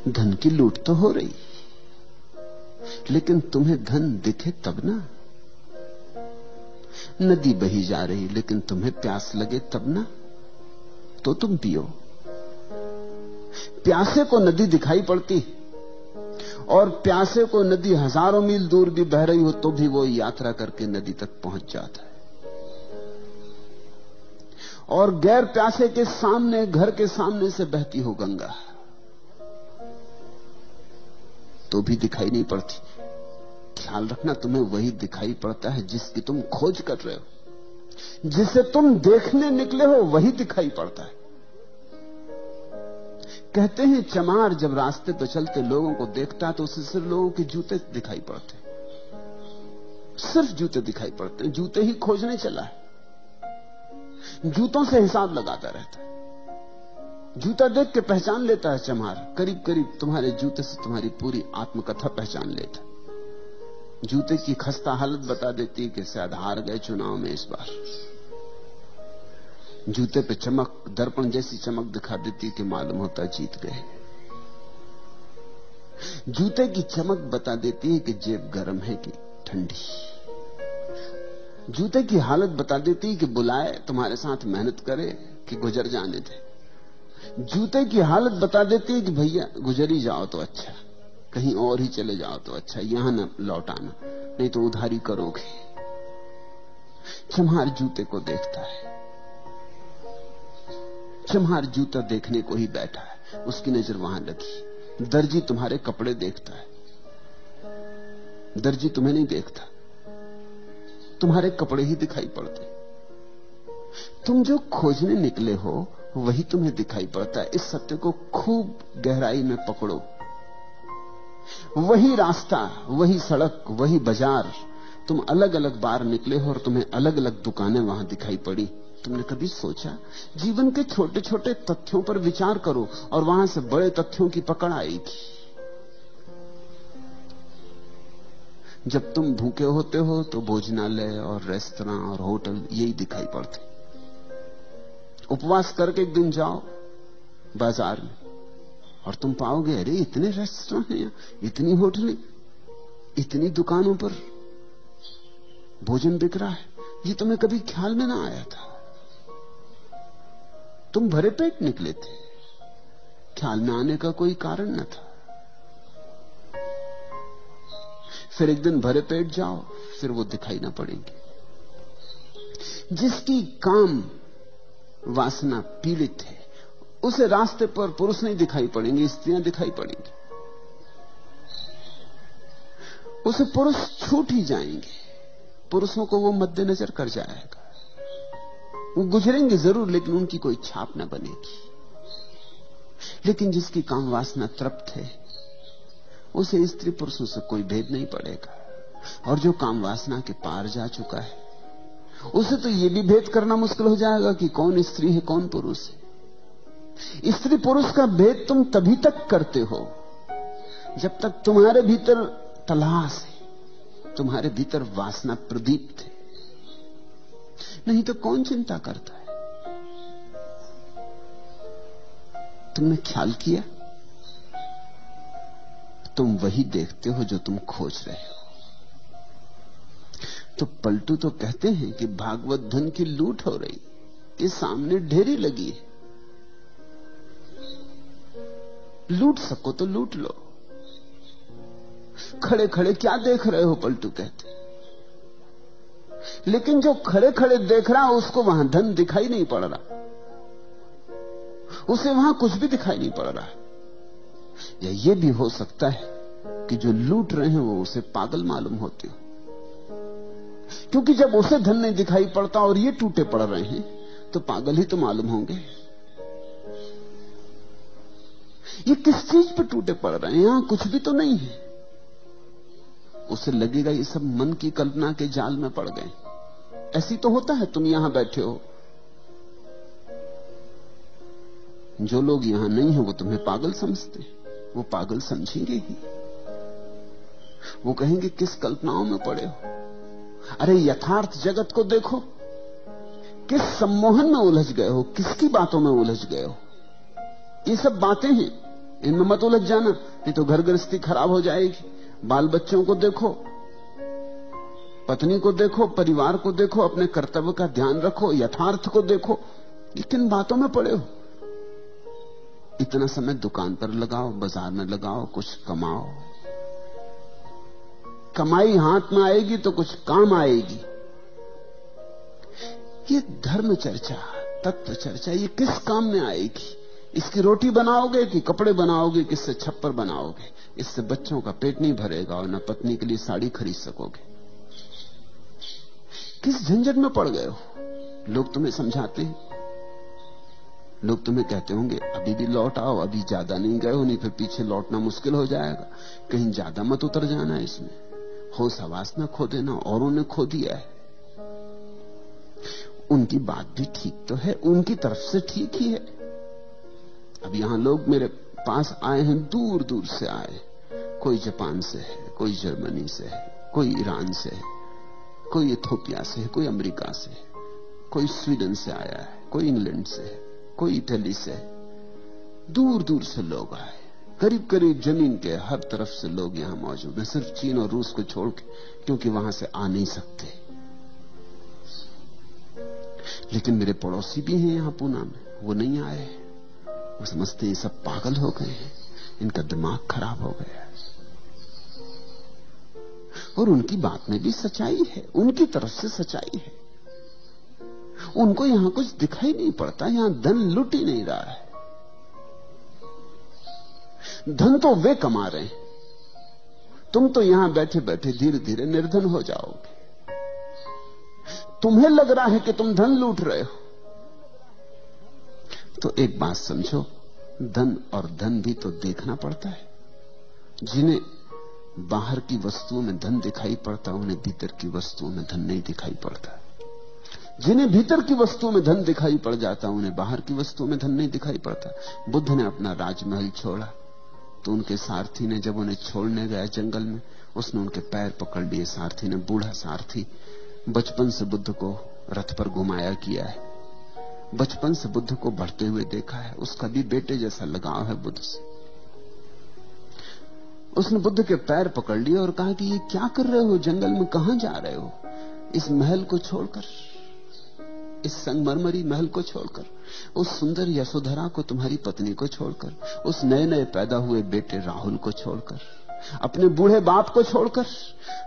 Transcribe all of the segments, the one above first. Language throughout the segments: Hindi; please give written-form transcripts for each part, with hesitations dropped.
धन की लूट तो हो रही, लेकिन तुम्हें धन दिखे तब ना। नदी बही जा रही लेकिन तुम्हें प्यास लगे तब ना, तो तुम पियो। प्यासे को नदी दिखाई पड़ती, और प्यासे को नदी हजारों मील दूर भी बह रही हो तो भी वो यात्रा करके नदी तक पहुंच जाता है। और गैर प्यासे के सामने, घर के सामने से बहती हो गंगा तो भी दिखाई नहीं पड़ती। ख्याल रखना, तुम्हें वही दिखाई पड़ता है जिसकी तुम खोज कर रहे हो। जिसे तुम देखने निकले हो वही दिखाई पड़ता है। कहते हैं चमार जब रास्ते पर चलते लोगों को देखता है तो उसे सिर्फ लोगों के जूते दिखाई पड़ते, सिर्फ जूते दिखाई पड़ते हैं। जूते ही खोजने चला है, जूतों से हिसाब लगाता रहता है। जूता देख के पहचान लेता है चमार, करीब करीब तुम्हारे जूते से तुम्हारी पूरी आत्मकथा पहचान लेता। जूते की खस्ता हालत बता देती है कि शायद हार गए चुनाव में इस बार। जूते पे चमक, दर्पण जैसी चमक दिखा देती कि मालूम होता जीत गए। जूते की चमक बता देती है कि जेब गर्म है कि ठंडी। जूते की हालत बता देती है कि बुलाए, तुम्हारे साथ मेहनत करे कि गुजर जाने दे। जूते की हालत बता देती है कि भैया गुजर ही जाओ तो अच्छा, कहीं और ही चले जाओ तो अच्छा, यहां न लौट आना, नहीं तो उधारी करोगे। चम्हार जूते को देखता है। चम्हार जूता देखने को ही बैठा है, उसकी नजर वहां लगी। दर्जी तुम्हारे कपड़े देखता है, दर्जी तुम्हें नहीं देखता, तुम्हारे कपड़े ही दिखाई पड़ते। तुम जो खोजने निकले हो वही तुम्हें दिखाई पड़ता है। इस सत्य को खूब गहराई में पकड़ो। वही रास्ता, वही सड़क, वही बाजार, तुम अलग अलग बार निकले हो और तुम्हें अलग अलग दुकानें वहां दिखाई पड़ी। तुमने कभी सोचा? जीवन के छोटे छोटे तथ्यों पर विचार करो और वहां से बड़े तथ्यों की पकड़ आएगी। जब तुम भूखे होते हो तो भोजनालय और रेस्तरां और होटल यही दिखाई पड़ते। उपवास करके एक दिन जाओ बाजार में और तुम पाओगे अरे इतने रेस्तरां हैं, इतनी होटलें, इतनी दुकानों पर भोजन बिक रहा है। ये तुम्हें कभी ख्याल में ना आया था। तुम भरे पेट निकले थे, ख्याल में आने का कोई कारण न था। फिर एक दिन भरे पेट जाओ, फिर वो दिखाई ना पड़ेंगे। जिसकी काम वासना पीड़ित है उसे रास्ते पर पुरुष नहीं दिखाई पड़ेंगे, स्त्रियां दिखाई पड़ेंगी। उसे पुरुष छूट ही जाएंगे, पुरुषों को वो मद्देनजर कर जाएगा। वो गुजरेंगे जरूर लेकिन उनकी कोई छाप ना बनेगी। लेकिन जिसकी काम वासना तृप्त है उसे स्त्री पुरुषों से कोई भेद नहीं पड़ेगा। और जो काम वासना के पार जा चुका है उसे तो यह भी भेद करना मुश्किल हो जाएगा कि कौन स्त्री है कौन पुरुष है। स्त्री पुरुष का भेद तुम तभी तक करते हो जब तक तुम्हारे भीतर तलाश है, तुम्हारे भीतर वासना प्रदीप्त है। नहीं तो कौन चिंता करता है? तुमने ख्याल किया? तुम वही देखते हो जो तुम खोज रहे हो। तो पलटू तो कहते हैं कि भागवत धन की लूट हो रही, ये सामने ढेरी लगी है, लूट सको तो लूट लो। खड़े खड़े क्या देख रहे हो? पलटू कहते। लेकिन जो खड़े खड़े देख रहा है उसको वहां धन दिखाई नहीं पड़ रहा, उसे वहां कुछ भी दिखाई नहीं पड़ रहा। या ये भी हो सकता है कि जो लूट रहे हैं वो उसे पागल मालूम होते हो, क्योंकि जब उसे धन नहीं दिखाई पड़ता और ये टूटे पड़ रहे हैं तो पागल ही तो मालूम होंगे। ये किस चीज पर टूटे पड़ रहे हैं? यहां कुछ भी तो नहीं है। उसे लगेगा ये सब मन की कल्पना के जाल में पड़ गए। ऐसी तो होता है, तुम यहां बैठे हो, जो लोग यहां नहीं है वो तुम्हें पागल समझते, वो पागल समझेंगे ही। वो कहेंगे किस कल्पनाओं में पड़े हो। अरे यथार्थ जगत को देखो, किस सम्मोहन में उलझ गए हो, किसकी बातों में उलझ गए हो। ये सब बातें हैं, इनमें मत उलझ जाना, नहीं तो घर गृहस्थी खराब हो जाएगी। बाल बच्चों को देखो, पत्नी को देखो, परिवार को देखो, अपने कर्तव्य का ध्यान रखो, यथार्थ को देखो। ये किन बातों में पड़े हो? इतना समय दुकान पर लगाओ, बाजार में लगाओ, कुछ कमाओ। कमाई हाथ में आएगी तो कुछ काम आएगी। ये धर्म चर्चा, तत्व चर्चा, ये किस काम में आएगी? इसकी रोटी बनाओगे कि कपड़े बनाओगे, किससे छप्पर बनाओगे? इससे बच्चों का पेट नहीं भरेगा और न पत्नी के लिए साड़ी खरीद सकोगे। किस झंझट में पड़ गए हो? लोग तुम्हें समझाते हैं, लोग तुम्हें कहते होंगे अभी भी लौट आओ, अभी ज्यादा नहीं गए हो, नहीं फिर पीछे लौटना मुश्किल हो जाएगा, कहीं ज्यादा मत उतर जाना इसमें, होश हवास न खो देना, औरों ने खो दिया है। उनकी बात भी ठीक तो है, उनकी तरफ से ठीक ही है। अब यहां लोग मेरे पास आए हैं, दूर दूर से आए, कोई जापान से है, कोई जर्मनी से है, कोई ईरान से है, कोई इथोपिया से है, कोई अमेरिका से है, कोई स्वीडन से आया है, कोई इंग्लैंड से है, कोई इटली से है। दूर दूर से लोग आए, करीब करीब जमीन के हर तरफ से लोग यहां मौजूद हैं, सिर्फ चीन और रूस को छोड़ के, क्योंकि वहां से आ नहीं सकते। लेकिन मेरे पड़ोसी भी हैं यहां पूना में, वो नहीं आए। वो समझते हैं सब पागल हो गए हैं, इनका दिमाग खराब हो गया है। और उनकी बात में भी सच्चाई है, उनकी तरफ से सच्चाई है। उनको यहां कुछ दिखाई नहीं पड़ता, यहां धन लुट ही नहीं रहा है। धन तो वे कमा रहे हैं, तुम तो यहां बैठे बैठे धीरे धीरे निर्धन हो जाओगे। तुम्हें लग रहा है कि तुम धन लूट रहे हो, तो एक बात समझो, धन और धन भी तो देखना पड़ता है। जिन्हें बाहर की वस्तुओं में धन दिखाई पड़ता, उन्हें भीतर की वस्तुओं में धन नहीं दिखाई पड़ता। जिन्हें भीतर की वस्तुओं में धन दिखाई पड़ जाता, उन्हें बाहर की वस्तुओं में धन नहीं दिखाई पड़ता। बुद्ध ने अपना राजमहल छोड़ा तो उनके सारथी ने, जब उन्हें छोड़ने गया जंगल में, उसने उनके पैर पकड़ लिए। सारथी ने, बूढ़ा सारथी, बचपन से बुद्ध को रथ पर घुमाया किया है, बचपन से बुद्ध को बढ़ते हुए देखा है, उसका भी बेटे जैसा लगाव है बुद्ध से। उसने बुद्ध के पैर पकड़ लिए और कहा कि ये क्या कर रहे हो, जंगल में कहां जा रहे हो? इस महल को छोड़कर, इस संगमरमरी महल को छोड़कर, उस सुंदर यशोधरा को, तुम्हारी पत्नी को छोड़कर, उस नए नए पैदा हुए बेटे राहुल को छोड़कर, अपने बूढ़े बाप को छोड़कर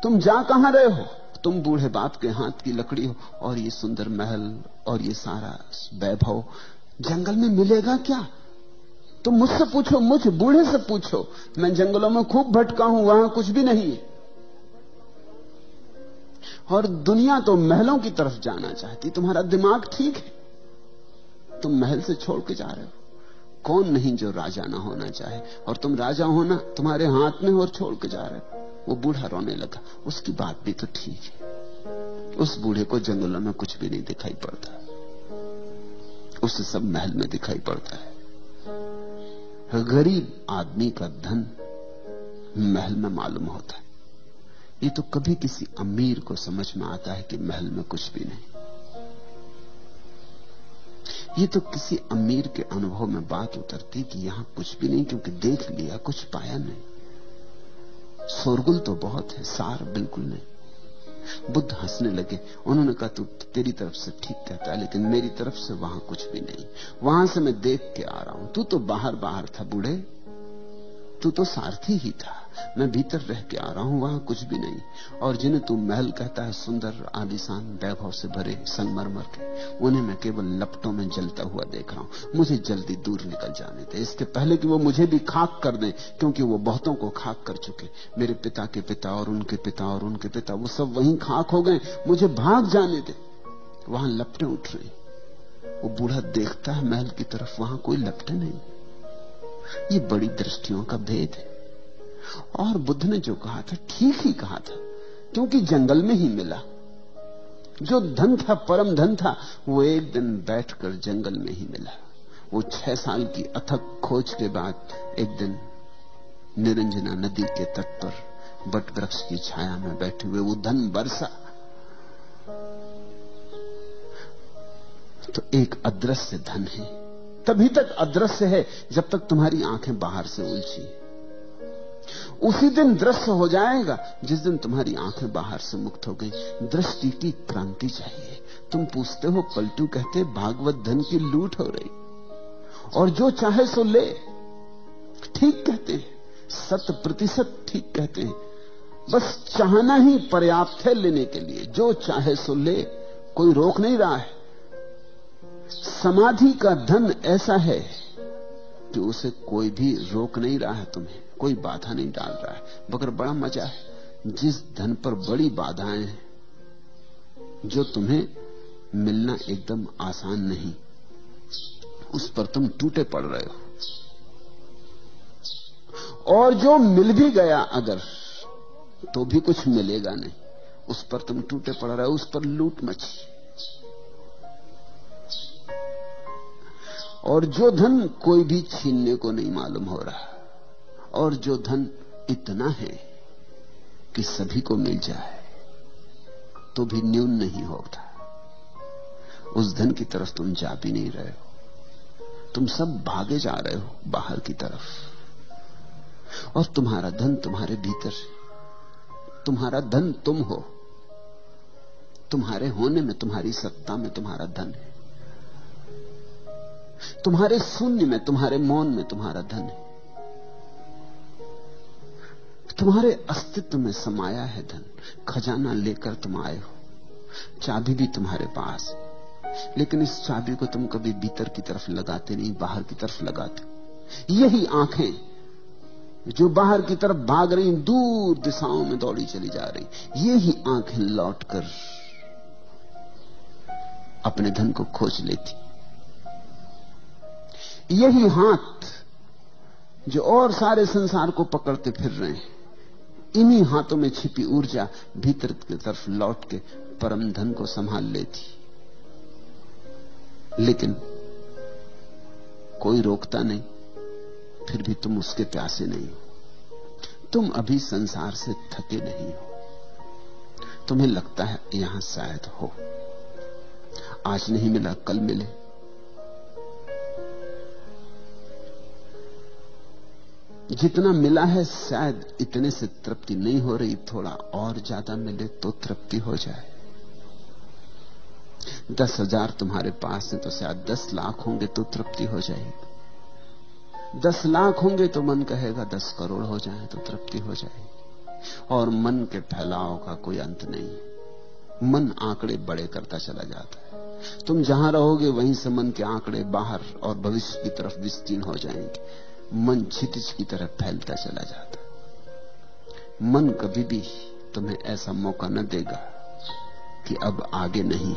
तुम जा कहां रहे हो? तुम बूढ़े बाप के हाथ की लकड़ी हो, और ये सुंदर महल और ये सारा वैभव जंगल में मिलेगा क्या? तुम मुझसे पूछो, मुझ बूढ़े से पूछो, मैं जंगलों में खूब भटका हूं, वहां कुछ भी नहीं है। और दुनिया तो महलों की तरफ जाना चाहती। तुम्हारा दिमाग ठीक है, तुम महल से छोड़ के जा रहे हो। कौन नहीं जो राजा ना होना चाहे, और तुम राजा होना तुम्हारे हाथ में और छोड़ के जा रहे हो। वो बूढ़ा रोने लगा। उसकी बात भी तो ठीक है, उस बूढ़े को जंगलों में कुछ भी नहीं दिखाई पड़ता, उसे सब महल में दिखाई पड़ता है। गरीब आदमी का धन महल में मालूम होता है। ये तो कभी किसी अमीर को समझ में आता है कि महल में कुछ भी नहीं। ये तो किसी अमीर के अनुभव में बात उतरती कि यहां कुछ भी नहीं, क्योंकि देख लिया, कुछ पाया नहीं। शोरगुल तो बहुत है, सार बिल्कुल नहीं। बुद्ध हंसने लगे। उन्होंने कहा, तू तेरी तरफ से ठीक कहता है, लेकिन मेरी तरफ से वहां कुछ भी नहीं। वहां से मैं देख के आ रहा हूं। तू तो बाहर बाहर था बूढ़े, तू तो सारथी ही था। मैं भीतर रह के आ रहा हूं, वहां कुछ भी नहीं। और जिन्हें तू महल कहता है, सुंदर आलीशान वैभव से भरे संगमरमर के, उन्हें मैं केवल लपटों में जलता हुआ देख रहा हूं। मुझे जल्दी दूर निकल जाने दे, इसके पहले कि वो मुझे भी खाक कर दें, क्योंकि वो बहुतों को खाक कर चुके। मेरे पिता के पिता और उनके पिता और उनके पिता, वो सब वहीं खाक हो गए। मुझे भाग जाने दे, वहां लपटें उठ रही। वो बूढ़ा देखता है महल की तरफ, वहां कोई लपटें नहीं। ये बड़ी दृष्टियों का भेद है। और बुद्ध ने जो कहा था ठीक ही कहा था, क्योंकि जंगल में ही मिला। जो धन था, परम धन था, वो एक दिन बैठकर जंगल में ही मिला। वो 6 साल की अथक खोज के बाद एक दिन निरंजना नदी के तट पर बट वृक्ष की छाया में बैठे हुए वो धन बरसा। तो एक अदृश्य धन है तभी तक अदृश्य है जब तक तुम्हारी आंखें बाहर से उलझी। उसी दिन दृश्य हो जाएगा जिस दिन तुम्हारी आंखें बाहर से मुक्त हो गई। दृष्टि की क्रांति चाहिए। तुम पूछते हो, पलटू कहते भागवत धन की लूट हो रही, और जो चाहे सो ले। ठीक कहते हैं, 100% ठीक कहते हैं। बस चाहना ही पर्याप्त है लेने के लिए। जो चाहे सो ले, कोई रोक नहीं रहा है। समाधि का धन ऐसा है कि उसे कोई भी रोक नहीं रहा है, तुम्हें कोई बाधा नहीं डाल रहा है। मगर बड़ा मजा है, जिस धन पर बड़ी बाधाएं हैं, जो तुम्हें मिलना एकदम आसान नहीं, उस पर तुम टूटे पड़ रहे हो। और जो मिल भी गया अगर, तो भी कुछ मिलेगा नहीं, उस पर तुम टूटे पड़ रहे हो। उस पर लूट मची। और जो धन कोई भी छीनने को नहीं मालूम हो रहा, और जो धन इतना है कि सभी को मिल जाए तो भी न्यून नहीं होता, उस धन की तरफ तुम जा भी नहीं रहे हो। तुम सब भागे जा रहे हो बाहर की तरफ, और तुम्हारा धन तुम्हारे भीतर है। तुम्हारा धन तुम हो। तुम्हारे होने में, तुम्हारी सत्ता में तुम्हारा धन है। तुम्हारे शून्य में, तुम्हारे मौन में तुम्हारा धन है। तुम्हारे अस्तित्व में समाया है धन। खजाना लेकर तुम आए हो, चाबी भी तुम्हारे पास है, लेकिन इस चाबी को तुम कभी भीतर की तरफ लगाते नहीं, बाहर की तरफ लगाते। यही आंखें जो बाहर की तरफ भाग रही, दूर दिशाओं में दौड़ी चली जा रही, यही आंखें लौटकर अपने धन को खोज लेती। यही हाथ जो और सारे संसार को पकड़ते फिर रहे हैं, इन्हीं हाथों में छिपी ऊर्जा भीतर की तरफ लौट के परम धन को संभाल लेती। लेकिन कोई रोकता नहीं, फिर भी तुम उसके प्यासे नहीं हो। तुम अभी संसार से थके नहीं हो। तुम्हें लगता है यहां शायद हो, आज नहीं मिला कल मिले। जितना मिला है शायद इतने से तृप्ति नहीं हो रही, थोड़ा और ज्यादा मिले तो तृप्ति हो जाए। 10,000 तुम्हारे पास है तो शायद 10 लाख होंगे तो तृप्ति हो जाएगी। 10 लाख होंगे तो मन कहेगा 10 करोड़ हो जाए तो तृप्ति हो जाएगी। और मन के फैलाव का कोई अंत नहीं। मन आंकड़े बड़े करता चला जाता है। तुम जहां रहोगे वहीं से मन के आंकड़े बाहर और भविष्य की तरफ विस्तीर्ण हो जाएंगे। मन क्षितिज की तरफ फैलता चला जाता। मन कभी भी तुम्हें ऐसा मौका न देगा कि अब आगे नहीं।